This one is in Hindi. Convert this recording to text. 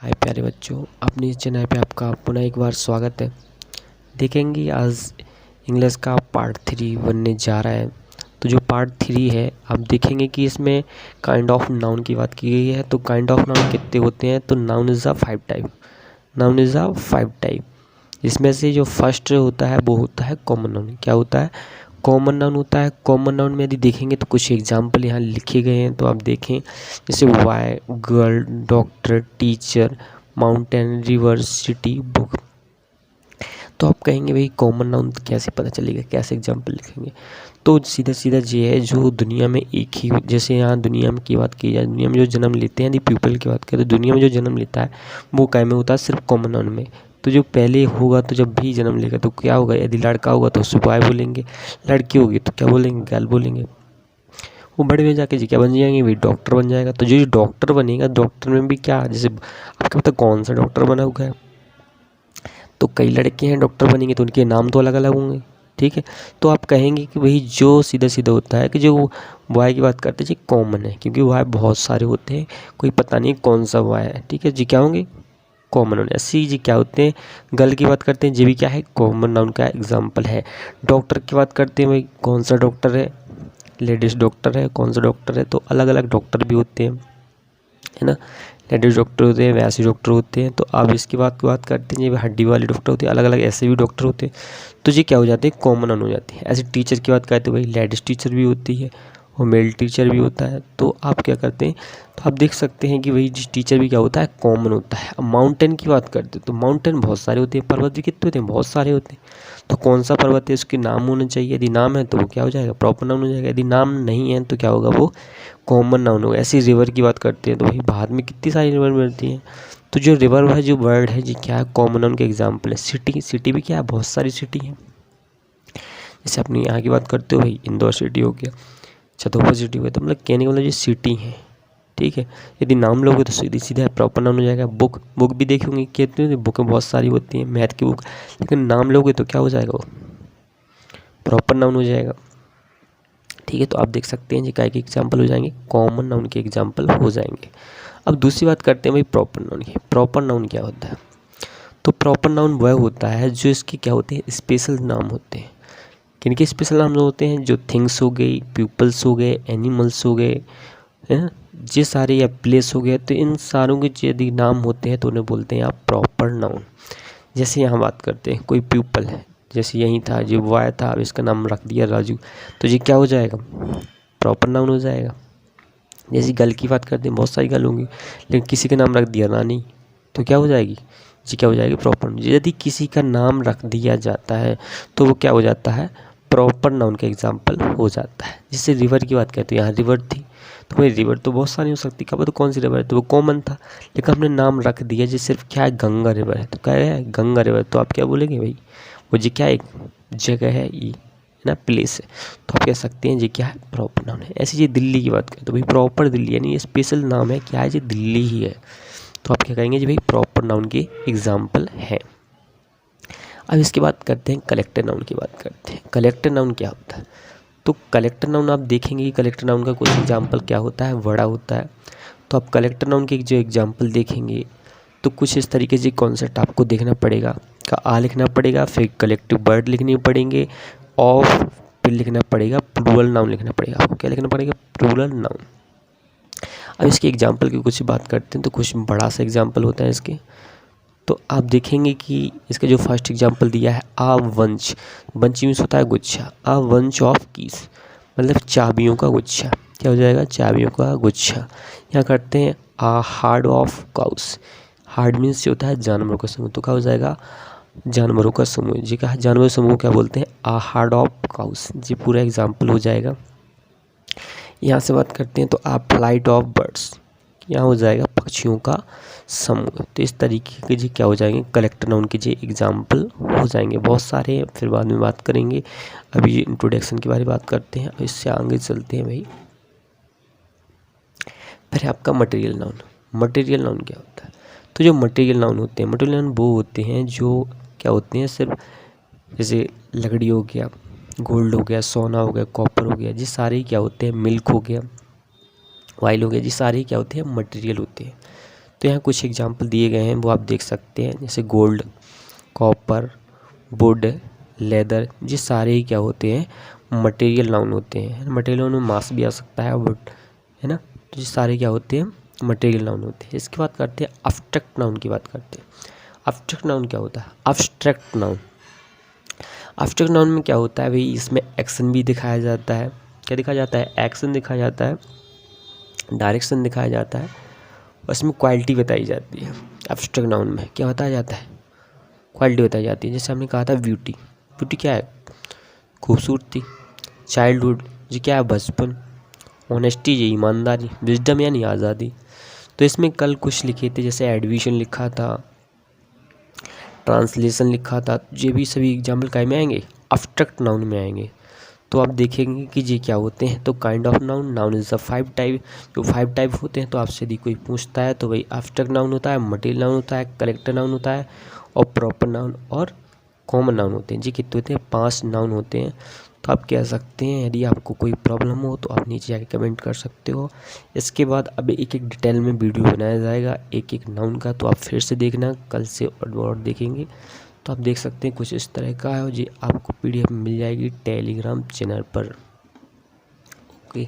हाय प्यारे बच्चों, अपने इस चैनल पे आपका पुनः एक बार स्वागत है। देखेंगे आज इंग्लिश का पार्ट 3 बनने जा रहा है। तो जो पार्ट 3 है आप देखेंगे कि इसमें काइंड ऑफ नाउन की बात की गई है। तो काइंड ऑफ नाउन कितने होते हैं? तो noun is a 5 type. Noun is a 5 type. इसमें से जो फर्स्ट होता है वो होता है कॉमन नाउन। क्या होता है? कॉमन नाउन होता है। कॉमन नाउन में यदि देखेंगे तो कुछ एग्जाम्पल यहाँ लिखे गए हैं, तो आप देखें जैसे वाई, girl, doctor, teacher, mountain, river, city, book. तो आप कहेंगे भाई कॉमन नाउन कैसे पता चलेगा, कैसे एग्जाम्पल लिखेंगे? तो सीधा सीधा ये है जो दुनिया में एक ही, जैसे यहाँ दुनिया में की बात की जाए, दुनिया में जो जन्म लेते हैं, यदि पीपल की बात करें तो दुनिया में जो जन्म लेता है वो क्या में होता है? सिर्फ कॉमन नाउन में। तो जो पहले होगा तो जब भी जन्म लेगा तो क्या होगा? यदि लड़का होगा तो बॉय बोलेंगे, लड़की होगी तो क्या बोलेंगे? गर्ल बोलेंगे। वो बड़े में जाके जी क्या बन जाएंगे? भाई डॉक्टर बन जाएगा। तो जो डॉक्टर बनेगा, डॉक्टर में भी क्या, जैसे आपको पता कौन सा डॉक्टर बना हुआ है? तो कई लड़के हैं डॉक्टर बनेंगे तो उनके नाम तो अलग अलग होंगे, ठीक है। तो आप कहेंगे कि भाई जो सीधा सीधा होता है कि जो बॉय की बात करते हैं जी कॉमन है, क्योंकि बॉय बहुत सारे होते हैं, कोई पता नहीं कौन सा बॉय है, ठीक है जी। क्या होंगे? Common noun. ऐसे जी क्या होते हैं? गर्ल की बात करते हैं, ये भी क्या है? कॉमन नाउन का एग्जाम्पल है। डॉक्टर की बात करते हैं, भाई कौन सा डॉक्टर है? लेडीज़ डॉक्टर है, कौन सा डॉक्टर है? तो अलग अलग डॉक्टर भी होते हैं, है ना। लेडीज डॉक्टर होते हैं, वैसे डॉक्टर होते हैं। तो अब इसकी बात करते हैं, ये हड्डी वाले डॉक्टर होते हैं, अलग अलग ऐसे भी डॉक्टर होते हैं। तो ये क्या हो जाते हैं? कॉमन नाउन हो जाते हैं। ऐसे टीचर की बात करते हैं, भाई लेडीज टीचर भी होती है और मेल टीचर भी होता है। तो आप क्या करते हैं? तो आप देख सकते हैं कि भाई जिस टीचर भी क्या होता है? कॉमन होता है। अब माउंटेन की बात करते हैं तो माउंटेन बहुत सारे होते हैं, पर्वत भी कितने होते हैं? बहुत सारे होते हैं। तो कौन सा पर्वत है उसके नाम होना चाहिए। यदि नाम है तो वो क्या हो जाएगा? प्रॉपर नाउन हो जाएगा। यदि नाम नहीं है तो क्या होगा? वो कॉमन नाउन होगा। ऐसी रिवर की बात करते हैं तो भाई भारत में कितनी सारी रिवर मिलती हैं। तो जो रिवर है, जो वर्ड है जी क्या है? कॉमन नाउन के एग्जाम्पल है। सिटी, सिटी भी क्या है? बहुत सारी सिटी है। जैसे अपनी यहाँ की बात करते हो, भाई इंदौर सिटी हो गया, छतरपुर सिटी हो गया। तो मतलब कहने का मतलब ये सिटी है, ठीक है। यदि नाम लोगे तो सीधी सीधा प्रॉपर नाउन हो जाएगा। बुक, बुक भी देखी होंगी, कितनी बुकें बहुत सारी होती हैं, मैथ की बुक। लेकिन नाम लोगे तो क्या हो जाएगा? वो प्रॉपर नाउन हो जाएगा, ठीक है। तो आप देख सकते हैं जी काय के एग्जाम्पल हो जाएंगे, कॉमन नाउन के एग्जाम्पल हो जाएंगे। अब दूसरी बात करते हैं भाई प्रॉपर नाउन की। प्रॉपर नाउन क्या होता है? तो प्रॉपर नाउन वह होता है जो इसके क्या होते हैं? स्पेशल नाम होते हैं। किनके स्पेशल नाम होते हैं? जो थिंग्स हो गई, पीपल्स हो गए, एनिमल्स हो गए, है ना, ये सारे, या प्लेस हो गए। तो इन सारों के यदि नाम होते हैं तो उन्हें बोलते हैं आप प्रॉपर नाउन। जैसे यहाँ बात करते हैं, कोई पीपल है, जैसे यहीं था जो बॉय था, अब इसका नाम रख दिया राजू, तो ये क्या हो जाएगा? प्रॉपर नाउन हो जाएगा। जैसे गर्ल की बात करते हैं, बहुत सारी गर्ल होंगी, लेकिन किसी का नाम रख दिया रानी, तो क्या हो जाएगी? जी क्या हो जाएगी? प्रॉपर। यदि किसी का नाम रख दिया जाता है तो वो क्या हो जाता है? प्रॉपर नाउन का एग्जाम्पल हो जाता है। जैसे रिवर की बात करते हैं, यहाँ रिवर थी तो भाई रिवर तो बहुत सारी हो सकती, क्या पता कौन सी रिवर है, तो वो कॉमन था, लेकिन हमने नाम रख दिया जी सिर्फ क्या है? गंगा रिवर है, तो क्या है? गंगा रिवर। तो आप क्या बोलेंगे भाई? वो जी क्या एक जगह है, ये ना प्लेस है। तो आप कह सकते हैं जी क्या है? प्रॉपर नाउन है। ऐसे ये दिल्ली की बात करें तो भाई प्रॉपर दिल्ली, यानी ये स्पेशल नाम है, क्या है जी? दिल्ली ही है। तो आप क्या कहेंगे जी? भाई प्रॉपर नाउन के एग्जाम्पल है। अब इसके बाद करते हैं कलेक्टर नाउन की बात करते हैं। कलेक्टर नाउन क्या होता है? तो कलेक्टर नाउन आप देखेंगे कि कलेक्टर नाउन का कुछ एग्जाम्पल क्या होता है? बड़ा होता है। तो आप कलेक्टर नाउन के जो एग्जाम्पल देखेंगे तो कुछ इस तरीके से कॉन्सेप्ट आपको देखना पड़ेगा। का आ लिखना पड़ेगा, फिर कलेक्टिव वर्ड लिखने पड़ेंगे, और फिर लिखना पड़ेगा प्लूरल नाउन लिखना पड़ेगा। आपको क्या लिखना पड़ेगा? Plural noun. अब इसके एग्जाम्पल की कुछ बात करते हैं तो कुछ बड़ा सा एग्जाम्पल होता है इसके। तो आप देखेंगे कि इसका जो फर्स्ट एग्जाम्पल दिया है, आ वंच, वंच मीन्स होता है गुच्छा, आ वंच ऑफ कीज, मतलब चाबियों का गुच्छा। क्या हो जाएगा? चाबियों का गुच्छा। यहाँ करते हैं a herd of cows, herd means होता है जानवरों का समूह, तो क्या हो जाएगा? जानवरों का समूह। जी कहा जानवरों समूह क्या बोलते हैं? A herd of cows. जी पूरा एग्जाम्पल हो जाएगा। यहाँ से बात करते हैं तो आ फ्लाइट ऑफ बर्ड्स, यहाँ हो जाएगा पक्षियों का समूह। तो इस तरीके के जी क्या हो जाएंगे? कलेक्टर नाउन के जी एग्जाम्पल हो जाएंगे। बहुत सारे हैं, फिर बाद में बात करेंगे। अभी इंट्रोडक्शन के बारे में बात करते हैं, इससे आगे चलते हैं भाई। फिर आपका मटेरियल नाउन। मटेरियल नाउन क्या होता है? तो जो मटेरियल नाउन होते हैं, मटेरियल नाउन वो होते हैं जो क्या होते हैं? सिर्फ जैसे लकड़ी हो गया, गोल्ड हो गया, सोना हो गया, कॉपर हो गया, ये सारे क्या होते हैं? मिल्क हो गया, ऑयल हो गया, ये सारे क्या होते हैं? मटेरियल होते हैं। तो यहाँ कुछ एग्जांपल दिए गए हैं, वो आप देख सकते हैं, जैसे गोल्ड, कॉपर, वुड, लेदर, ये सारे ही क्या होते हैं, मटेरियल नाउन होते हैं। मटेरियल नाउन में मास भी आ सकता है, वुड, है ना। तो ये सारे क्या होते हैं, मटेरियल नाउन होते हैं। इसकी बात करते हैं एब्स्ट्रैक्ट नाउन की बात करते हैं। एब्स्ट्रैक्ट नाउन क्या होता है, एब्स्ट्रैक्ट नाउन, एब्स्ट्रैक्ट नाउन में क्या होता है भाई, इसमें एक्शन भी दिखाया जाता है। क्या दिखाया जाता है, एक्शन दिखाया जाता है, डायरेक्शन दिखाया जाता है, और इसमें क्वालिटी बताई जाती है। एब्स्ट्रैक्ट नाउन में क्या बताया जाता है, क्वालिटी बताई जाती है। जैसे हमने कहा था ब्यूटी, ब्यूटी क्या है, खूबसूरती। चाइल्डहुड, ये क्या है, बचपन। ऑनेस्टी, ये ईमानदारी। विजडम यानी आज़ादी। तो इसमें कल कुछ लिखे थे, जैसे एडमिशन लिखा था, ट्रांसलेशन लिखा था, ये भी सभी एग्जाम्पल काय में आएंगे, एब्स्ट्रैक्ट नाउन में आएंगे। तो आप देखेंगे कि ये क्या होते हैं, तो kind of noun, noun is the 5 type, जो 5 टाइप होते हैं। तो आपसे यदि कोई पूछता है तो भाई एब्स्ट्रैक्ट नाउन होता है, मटेरियल नाउन होता है, करेक्टर नाउन होता है, और प्रॉपर नाउन और कॉमन नाउन होते हैं। जी कितने होते हैं, 5 नाउन होते हैं। तो आप कह सकते हैं, यदि आपको कोई प्रॉब्लम हो तो आप नीचे आके कमेंट कर सकते हो। इसके बाद अब एक एक डिटेल में वीडियो बनाया जाएगा एक एक नाउन का, तो आप फिर से देखना, कल से और देखेंगे। तो आप देख सकते हैं कुछ इस तरह का है, और जी आपको PDF मिल जाएगी टेलीग्राम चैनल पर। ओके।